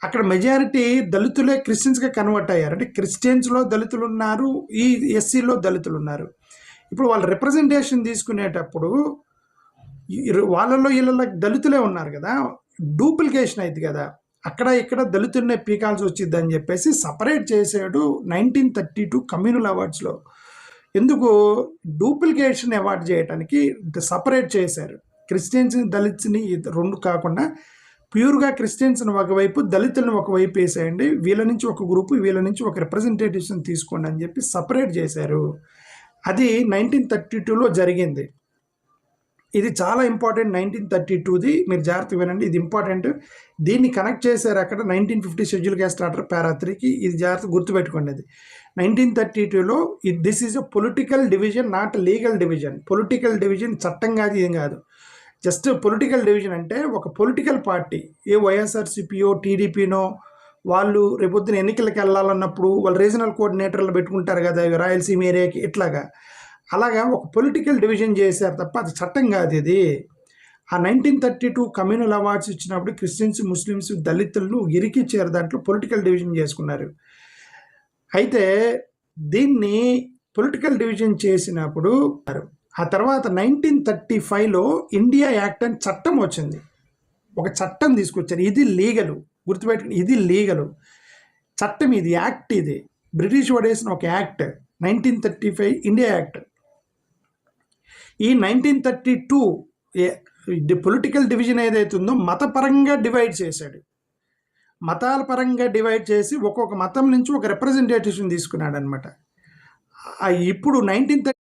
అక్కడ majority దళితులే క్రిస్టియన్స్గా convert అయ్యారు. అంటే క్రిస్టియన్స్లో దళితులు ఉన్నారు, ఈ ఎస్సీలో దళితులు ఉన్నారు. ఇప్పుడు వాళ్ళ రిప్రజెంటేషన్ తీసుకునేటప్పుడు వాళ్ళలో వీళ్ళలో దళితులే ఉన్నారు కదా, డూప్లికేషన్ అయింది కదా, అక్కడ ఇక్కడ దళితుల్నే పీకాల్సి వచ్చింది అని చెప్పేసి సపరేట్ చేసాడు 1932 కమ్యూనల్ అవార్డ్స్లో. ఎందుకు డూప్లికేషన్ అవార్డ్ చేయడానికి సపరేట్ చేశారు. క్రిస్టియన్స్ని దళిత్స్ని రెండు కాకుండా ప్యూర్గా క్రిస్టియన్స్ని ఒకవైపు దళితులను ఒకవైపు వేసేయండి, వీళ్ళ నుంచి ఒక గ్రూపు వీళ్ళ నుంచి ఒక రిప్రజెంటేటివ్స్ని తీసుకోండి అని చెప్పి సపరేట్ చేశారు. అది 1932లో జరిగింది. ఇది చాలా ఇంపార్టెంట్. 1932ది మీరు జాగ్రత్త వినండి, ఇది ఇంపార్టెంట్. దీన్ని కనెక్ట్ చేశారు అక్కడ 1950 షెడ్యూల్ క్యాస్ట్ ఆర్డర్ పారా 3కి. ఇది జాగ్రత్త గుర్తుపెట్టుకోండి. అది 1932లో this is a political division, not legal division. Political division చట్టం కాదు, ఏం కాదు, జస్ట్ పొలిటికల్ డివిజన్. అంటే ఒక పొలిటికల్ పార్టీ, ఏ వైఎస్ఆర్సీపీయో టీడీపీనో, వాళ్ళు రేపొద్దున ఎన్నికలకు వెళ్ళాలన్నప్పుడు వాళ్ళు రీజనల్ కోఆర్డినేటర్లు పెట్టుకుంటారు కదా రాయలసీమ ఏరియాకి, ఇట్లాగా అలాగా ఒక పొలిటికల్ డివిజన్ చేశారు తప్ప అది చట్టం కాదు. ఇది ఆ 1932 కమ్యూనల్ అవార్డ్స్ ఇచ్చినప్పుడు క్రిస్టియన్స్, ముస్లిమ్స్, దళితులను ఇరికిచ్చారు, దాంట్లో పొలిటికల్ డివిజన్ చేసుకున్నారు. అయితే దీన్ని పొలిటికల్ డివిజన్ చేసినప్పుడు ఆ తర్వాత 1935లో ఇండియా యాక్ట్ అని చట్టం వచ్చింది. ఒక చట్టం తీసుకొచ్చారు, ఇది లీగలు, గుర్తుపెట్టుకుని, ఇది లీగలు చట్టం, ఇది యాక్ట్. ఇది బ్రిటిష్ వాడేసిన ఒక యాక్ట్, 1935 ఇండియా యాక్ట్. ఈ 1932 పొలిటికల్ డివిజన్ ఏదైతే ఉందో మతపరంగా డివైడ్ చేశాడు. మతాల పరంగా డివైడ్ చేసి ఒక్కొక్క మతం నుంచి ఒక రిప్రజెంటేటివ్ని తీసుకున్నాడు అనమాట. ఇప్పుడు 1930